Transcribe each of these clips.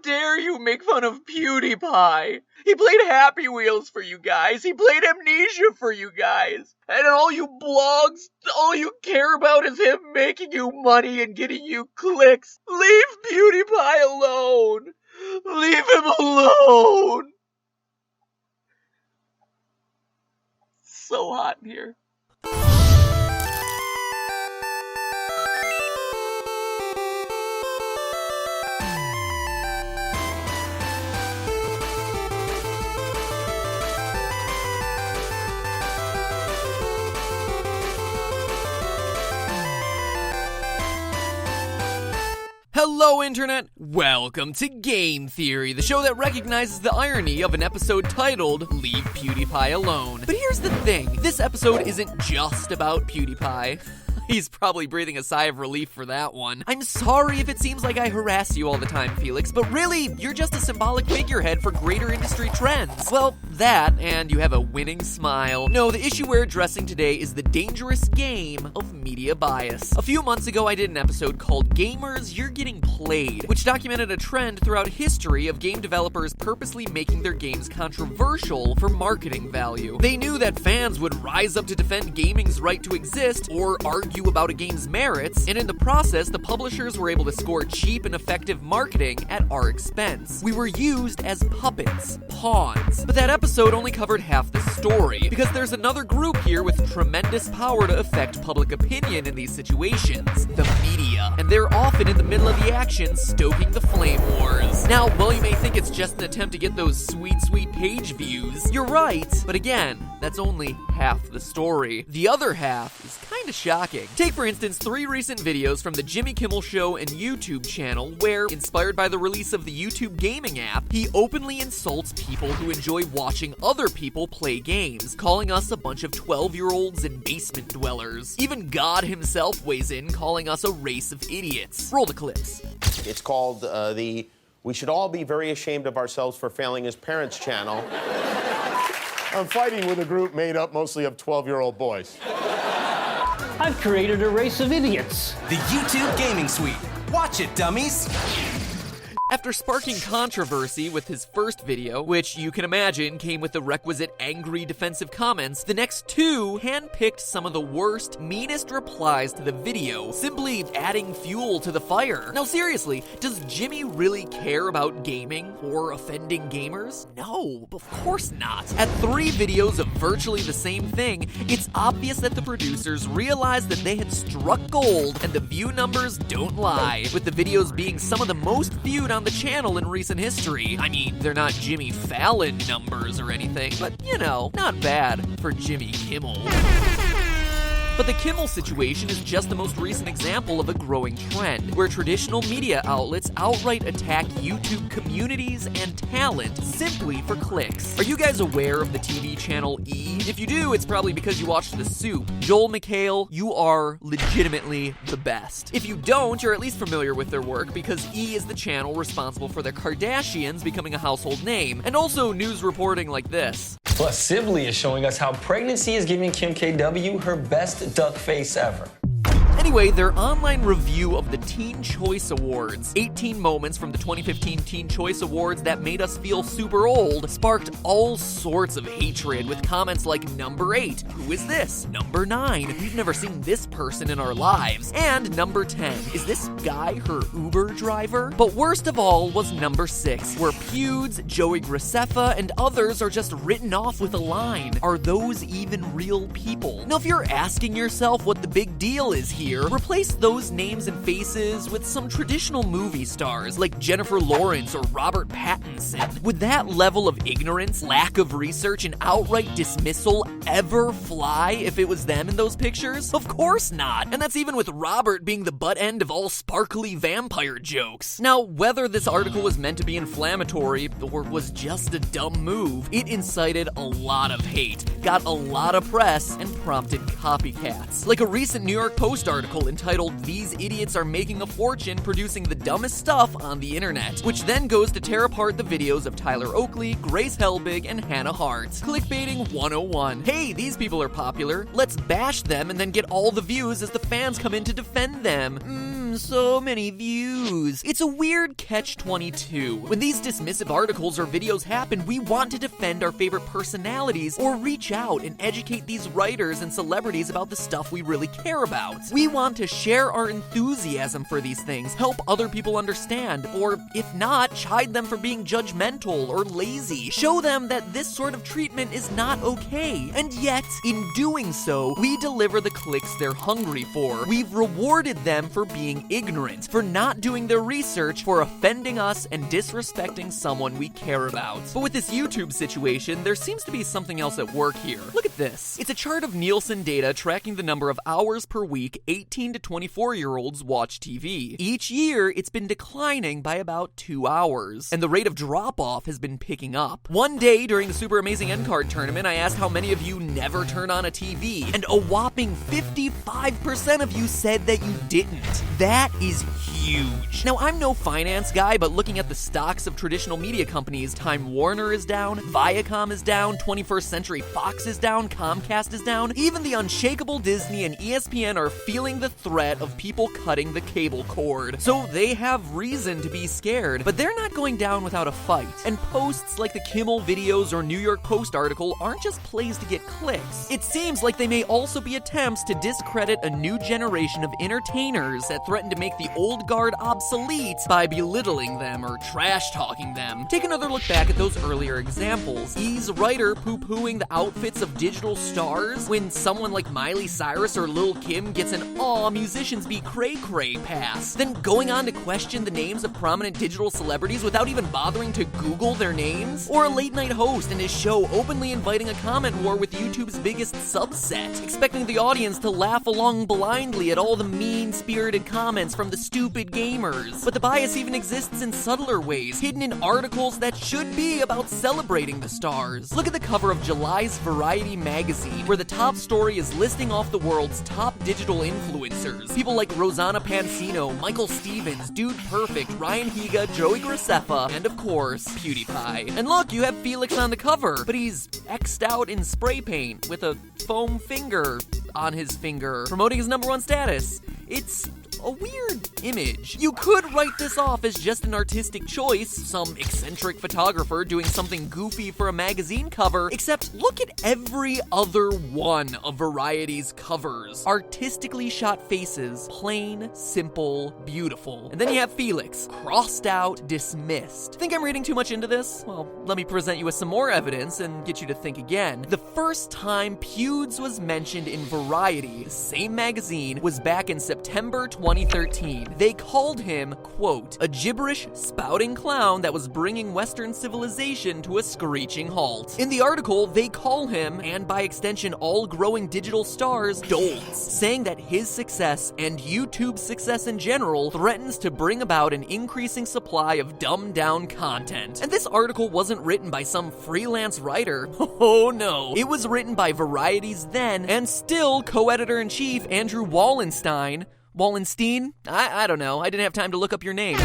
dare you make fun of PewDiePie? He played Happy Wheels for you guys. He played Amnesia for you guys. And all you blogs, all you care about is him making you money and getting you clicks. Leave PewDiePie alone. Leave him alone. So hot in here. Hello, Internet! Welcome to Game Theory, the show that recognizes the irony of an episode titled Leave PewDiePie Alone. But here's the thing, this episode isn't just about PewDiePie. He's probably breathing a sigh of relief for that one. I'm sorry if it seems like I harass you all the time, Felix, but really, you're just a symbolic figurehead for greater industry trends. Well, that, and you have a winning smile. No, the issue we're addressing today is the dangerous game of media bias. A few months ago, I did an episode called Gamers, You're Getting Played, which documented a trend throughout history of game developers purposely making their games controversial for marketing value. They knew that fans would rise up to defend gaming's right to exist or argue about a game's merits, and in the process, the publishers were able to score cheap and effective marketing at our expense. We were used as puppets, pawns. But that episode only covered half the story, because there's another group here with tremendous power to affect public opinion in these situations, the media. And they're often in the middle of the action, stoking the flame wars. Now, while you may think it's just an attempt to get those sweet, sweet page views, you're right. But again, that's only half the story. The other half is kinda shocking. Take, for instance, 3 recent videos from the Jimmy Kimmel Show and YouTube channel where, inspired by the release of the YouTube gaming app, he openly insults people who enjoy watching other people play games, calling us a bunch of 12-year-olds and basement dwellers. Even God himself weighs in, calling us a race of idiots. Roll the clips. It's called the We Should All Be Very Ashamed of Ourselves for Failing as Parents channel. I'm fighting with a group made up mostly of 12-year-old boys. I've created a race of idiots. The YouTube Gaming Suite. Watch it, dummies. After sparking controversy with his first video, which you can imagine came with the requisite angry defensive comments, the next 2 handpicked some of the worst, meanest replies to the video, simply adding fuel to the fire. Now seriously, does Jimmy really care about gaming or offending gamers? No, of course not. At 3 videos of virtually the same thing, it's obvious that the producers realized that they had struck gold, and the view numbers don't lie, with the videos being some of the most viewed on the channel in recent history. I mean, they're not Jimmy Fallon numbers or anything, but you know, not bad for Jimmy Kimmel. But the Kimmel situation is just the most recent example of a growing trend, where traditional media outlets outright attack YouTube communities and talent simply for clicks. Are you guys aware of the TV channel E? If you do, it's probably because you watched The Soup. Joel McHale, you are legitimately the best. If you don't, you're at least familiar with their work, because E is the channel responsible for the Kardashians becoming a household name, and also news reporting like this. Plus, Sibley is showing us how pregnancy is giving Kim KW her best duck face ever. Anyway, their online review of the Teen Choice Awards, 18 moments from the 2015 Teen Choice Awards that made us feel super old, sparked all sorts of hatred with comments like, number 8, who is this? Number 9, we've never seen this person in our lives. And number 10, is this guy her Uber driver? But worst of all was number 6, where Pewds, Joey Graceffa, and others are just written off with a line. Are those even real people? Now, if you're asking yourself what the big deal is here, replace those names and faces with some traditional movie stars like Jennifer Lawrence or Robert Pattinson. Would that level of ignorance, lack of research, and outright dismissal ever fly if it was them in those pictures? Of course not. And that's even with Robert being the butt end of all sparkly vampire jokes. Now, whether this article was meant to be inflammatory or was just a dumb move, it incited a lot of hate, got a lot of press, and prompted copycats. Like a recent New York Post article entitled, "These idiots are making a fortune producing the dumbest stuff on the internet," which then goes to tear apart the videos of Tyler Oakley, Grace Helbig, and Hannah Hart. Clickbaiting 101. Hey, these people are popular. Let's bash them and then get all the views as the fans come in to defend them. gotten so many views. It's a weird catch-22. When these dismissive articles or videos happen, we want to defend our favorite personalities or reach out and educate these writers and celebrities about the stuff we really care about. We want to share our enthusiasm for these things, help other people understand, or if not, chide them for being judgmental or lazy. Show them that this sort of treatment is not okay. And yet, in doing so, we deliver the clicks they're hungry for. We've rewarded them for being ignorant, for not doing their research, for offending us and disrespecting someone we care about. But with this YouTube situation, there seems to be something else at work here. Look at this. It's a chart of Nielsen data tracking the number of hours per week 18 to 24-year-olds watch TV. Each year, it's been declining by about 2 hours, and the rate of drop-off has been picking up. One day during the Super Amazing End Card tournament, I asked how many of you never turn on a TV, and a whopping 55% of you said that you didn't. That is huge. Now, I'm no finance guy, but looking at the stocks of traditional media companies, Time Warner is down, Viacom is down, 21st Century Fox is down, Comcast is down. Even the unshakable Disney and ESPN are feeling the threat of people cutting the cable cord. So they have reason to be scared, but they're not going down without a fight. And posts like the Kimmel videos or New York Post article aren't just plays to get clicks. It seems like they may also be attempts to discredit a new generation of entertainers that threaten to make the old guard obsolete by belittling them or trash-talking them. Take another look back at those earlier examples. E's writer poo-pooing the outfits of digital stars when someone like Miley Cyrus or Lil' Kim gets an "aw, musicians be cray-cray" pass. Then going on to question the names of prominent digital celebrities without even bothering to Google their names? Or a late-night host in his show openly inviting a comment war with YouTube's biggest subset, expecting the audience to laugh along blindly at all the mean-spirited comments from the stupid gamers. But the bias even exists in subtler ways, hidden in articles that should be about celebrating the stars. Look at the cover of July's Variety magazine, where the top story is listing off the world's top digital influencers. People like Rosanna Pansino, Michael Stevens, Dude Perfect, Ryan Higa, Joey Graceffa, and of course, PewDiePie. And look, you have Felix on the cover, but he's X'd out in spray paint with a foam finger on his finger, promoting his #1 status. It's a weird image. You could write this off as just an artistic choice, some eccentric photographer doing something goofy for a magazine cover, except look at every other one of Variety's covers. Artistically shot faces, plain, simple, beautiful. And then you have Felix, crossed out, dismissed. Think I'm reading too much into this? Well, let me present you with some more evidence and get you to think again. The first time Pewds was mentioned in Variety, the same magazine, was back in September 2013. They called him, quote, a gibberish spouting clown that was bringing Western civilization to a screeching halt. In the article, they call him, and by extension all growing digital stars, dolts, saying that his success and YouTube's success in general threatens to bring about an increasing supply of dumbed down content. And this article wasn't written by some freelance writer. Oh no. It was written by Variety's then and still co-editor-in-chief Andrew Wallenstein. Wallenstein? I don't know. I didn't have time to look up your name.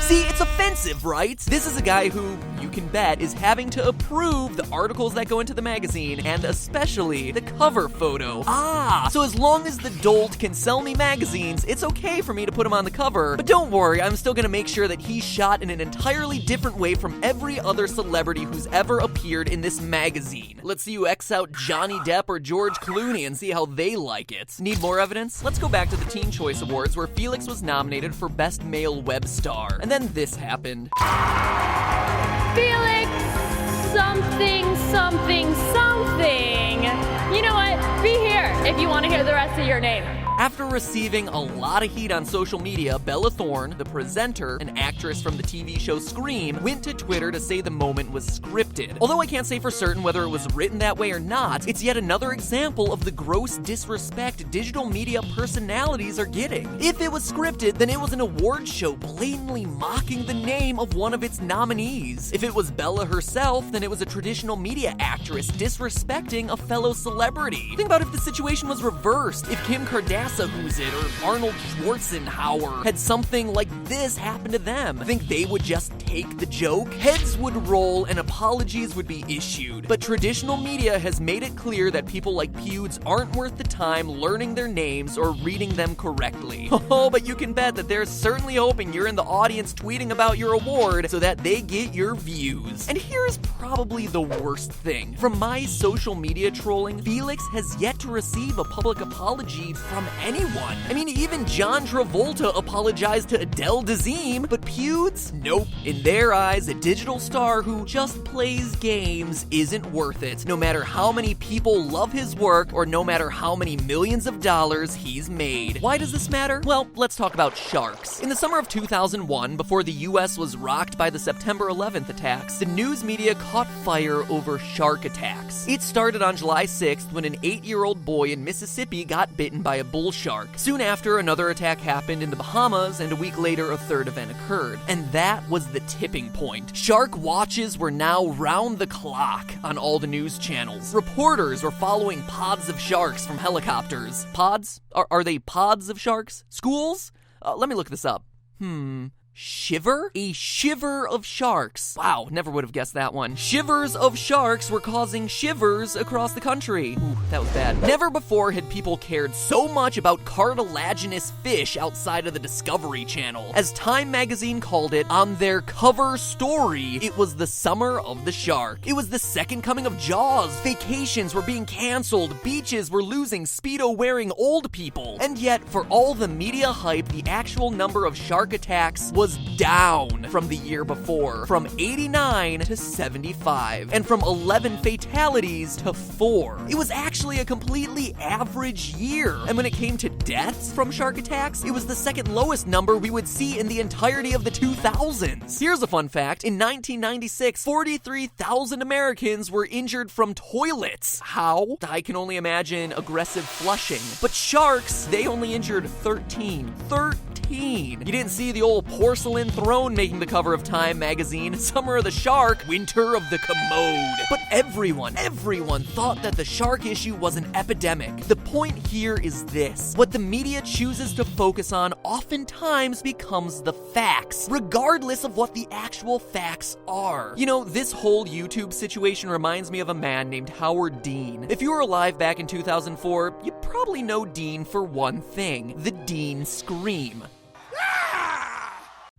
See, it's offensive, right? This is a guy who, you can bet, is having to approve the articles that go into the magazine, and especially the cover photo. So as long as the dolt can sell me magazines, it's okay for me to put him on the cover. But don't worry, I'm still gonna make sure that he's shot in an entirely different way from every other celebrity who's ever appeared in this magazine. Let's see you X out Johnny Depp or George Clooney and see how they like it. Need more evidence? Let's go back to the Teen Choice Awards, where Felix was nominated for Best Male Web Star. And then this happened. Felix, something, something, something. You know what? Be here if you want to hear the rest of your name. After receiving a lot of heat on social media, Bella Thorne, the presenter, an actress from the TV show Scream, went to Twitter to say the moment was scripted. Although I can't say for certain whether it was written that way or not, it's yet another example of the gross disrespect digital media personalities are getting. If it was scripted, then it was an award show blatantly mocking the name of one of its nominees. If it was Bella herself, then it was a traditional media actress disrespecting a fellow celebrity. Think about about if the situation was reversed? If Kim Kardashian, who's it, or Arnold Schwarzenegger had something like this happen to them? Think they would just take the joke? Heads would roll and apologies would be issued. But traditional media has made it clear that people like Pewds aren't worth the time learning their names or reading them correctly. Oh, but you can bet that they're certainly hoping you're in the audience tweeting about your award so that they get your views. And here's probably the worst thing. From my social media trolling, Felix has yet to receive a public apology from anyone. I mean, even John Travolta apologized to Adele Dazeem, but Pewds? Nope. In their eyes, a digital star who just plays games isn't worth it, no matter how many people love his work or no matter how many millions of dollars he's made. Why does this matter? Well, let's talk about sharks. In the summer of 2001, before the US was rocked by the September 11th attacks, the news media caught fire over shark attacks. It started on July 6th when an 8-year-old boy in Mississippi got bitten by a bull shark. Soon after, another attack happened in the Bahamas, and a week later, a third event occurred. And that was the tipping point. Shark watches were now round the clock on all the news channels. Reporters were following pods of sharks from helicopters. Pods? Are they pods of sharks? Schools? Let me look this up. Shiver? A shiver of sharks. Wow, never would have guessed that one. Shivers of sharks were causing shivers across the country. Ooh, that was bad. Never before had people cared so much about cartilaginous fish outside of the Discovery Channel. As Time magazine called it, on their cover story, it was the summer of the shark. It was the second coming of Jaws. Vacations were being canceled. Beaches were losing Speedo-wearing old people. And yet, for all the media hype, the actual number of shark attacks was down from the year before, from 89 to 75, and from 11 fatalities to 4. It was actually a completely average year, and when it came to deaths from shark attacks, it was the second lowest number we would see in the entirety of the 2000s. Here's a fun fact. In 1996, 43,000 Americans were injured from toilets. How? I can only imagine aggressive flushing. But sharks, they only injured 13. You didn't see the old porcelain throne making the cover of Time magazine, Summer of the Shark, Winter of the Commode. But everyone thought that the shark issue was an epidemic. The point here is this. What the media chooses to focus on oftentimes becomes the facts, regardless of what the actual facts are. You know, this whole YouTube situation reminds me of a man named Howard Dean. If you were alive back in 2004, you probably know Dean for one thing, the Dean Scream.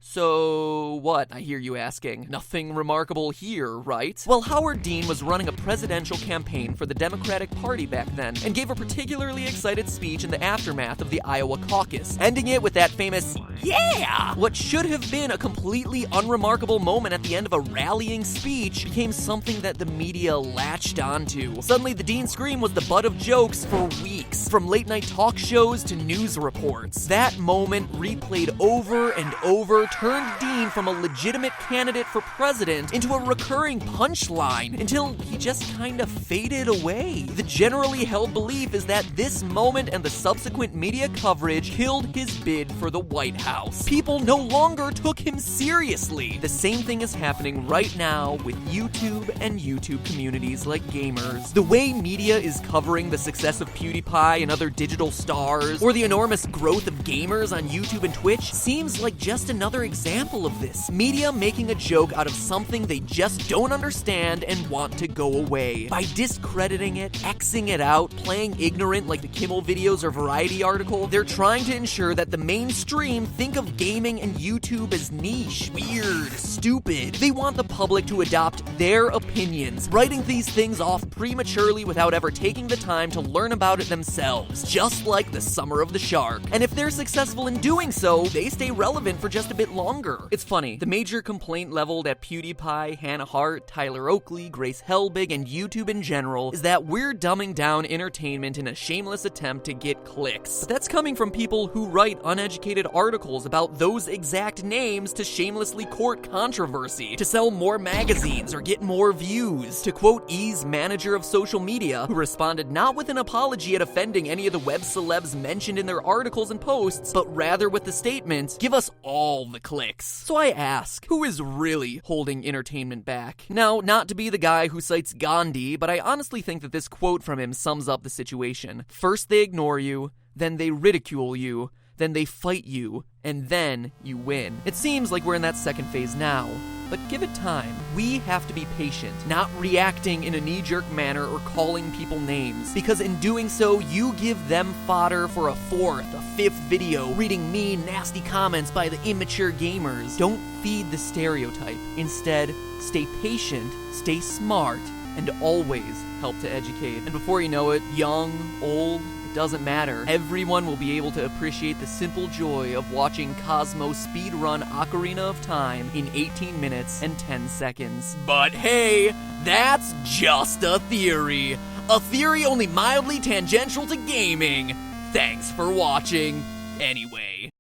So what, I hear you asking? Nothing remarkable here, right? Well, Howard Dean was running a presidential campaign for the Democratic Party back then, and gave a particularly excited speech in the aftermath of the Iowa caucus, ending it with that famous, "Yeah!" What should have been a completely unremarkable moment at the end of a rallying speech became something that the media latched onto. Suddenly, the Dean Scream was the butt of jokes for weeks, from late-night talk shows to news reports. That moment, replayed over and over, turned Dean from a legitimate candidate for president into a recurring punchline until he just kind of faded away. The generally held belief is that this moment and the subsequent media coverage killed his bid for the White House. People no longer took him seriously. The same thing is happening right now with YouTube and YouTube communities like gamers. The way media is covering the success of PewDiePie and other digital stars, or the enormous growth of gamers on YouTube and Twitch, seems like just another example of this. Media making a joke out of something they just don't understand and want to go away. By discrediting it, Xing it out, playing ignorant like the Kimmel videos or Variety article, they're trying to ensure that the mainstream think of gaming and YouTube as niche, weird, stupid. They want the public to adopt their opinions, writing these things off prematurely without ever taking the time to learn about it themselves, just like the Summer of the Shark. And if they're successful in doing so, they stay relevant for just a bit longer. It's funny, the major complaint leveled at PewDiePie, Hannah Hart, Tyler Oakley, Grace Helbig, and YouTube in general is that we're dumbing down entertainment in a shameless attempt to get clicks. But that's coming from people who write uneducated articles about those exact names to shamelessly court controversy controversy, to sell more magazines or get more views. To quote E's manager of social media, who responded not with an apology at offending any of the web celebs mentioned in their articles and posts, but rather with the statement, "Give us all the clicks." So I ask, who is really holding entertainment back? Now, not to be the guy who cites Gandhi, but I honestly think that this quote from him sums up the situation. First they ignore you, then they ridicule you, then they fight you, and then you win. It seems like we're in that second phase now, but give it time. We have to be patient, not reacting in a knee-jerk manner or calling people names, because in doing so, you give them fodder for a fourth, a fifth video, reading mean, nasty comments by the immature gamers. Don't feed the stereotype. Instead, stay patient, stay smart, and always help to educate. And before you know it, young, old, doesn't matter. Everyone will be able to appreciate the simple joy of watching Cosmo speedrun Ocarina of Time in 18 minutes and 10 seconds. But hey, that's just a theory. A theory only mildly tangential to gaming. Thanks for watching. Anyway.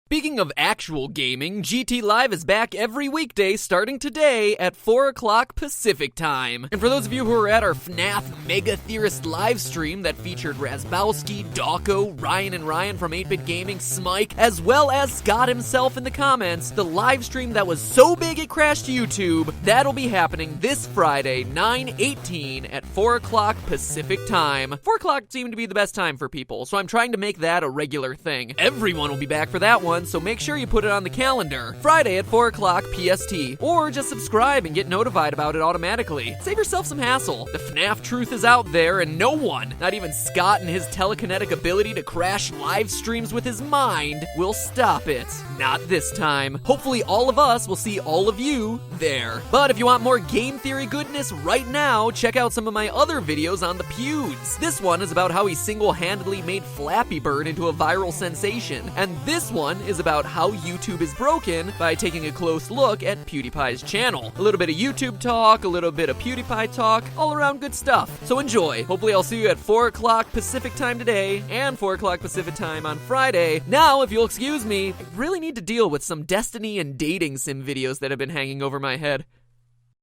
Speaking of actual gaming, GT Live is back every weekday starting today at 4 o'clock Pacific time. And for those of you who were at our FNAF Mega Theorist live stream that featured Razbowski, Dawko, Ryan and Ryan from 8-Bit Gaming, Smike, as well as Scott himself in the comments, the live stream that was so big it crashed YouTube, that'll be happening this Friday, 9/18 at 4 o'clock Pacific time. 4 o'clock seemed to be the best time for people, so I'm trying to make that a regular thing. Everyone will be back for that one, so make sure you put it on the calendar. Friday at 4 o'clock PST. Or just subscribe and get notified about it automatically. Save yourself some hassle. The FNAF truth is out there and no one, not even Scott and his telekinetic ability to crash live streams with his mind, will stop it. Not this time. Hopefully all of us will see all of you there. But if you want more game theory goodness right now, check out some of my other videos on the Pewds. This one is about how he single-handedly made Flappy Bird into a viral sensation. And this one is about how YouTube is broken by taking a close look at PewDiePie's channel. A little bit of YouTube talk, a little bit of PewDiePie talk, all around good stuff. So enjoy. Hopefully I'll see you at 4 o'clock Pacific time today and 4 o'clock Pacific time on Friday. Now, if you'll excuse me, I really need to deal with some Destiny and dating sim videos that have been hanging over my head.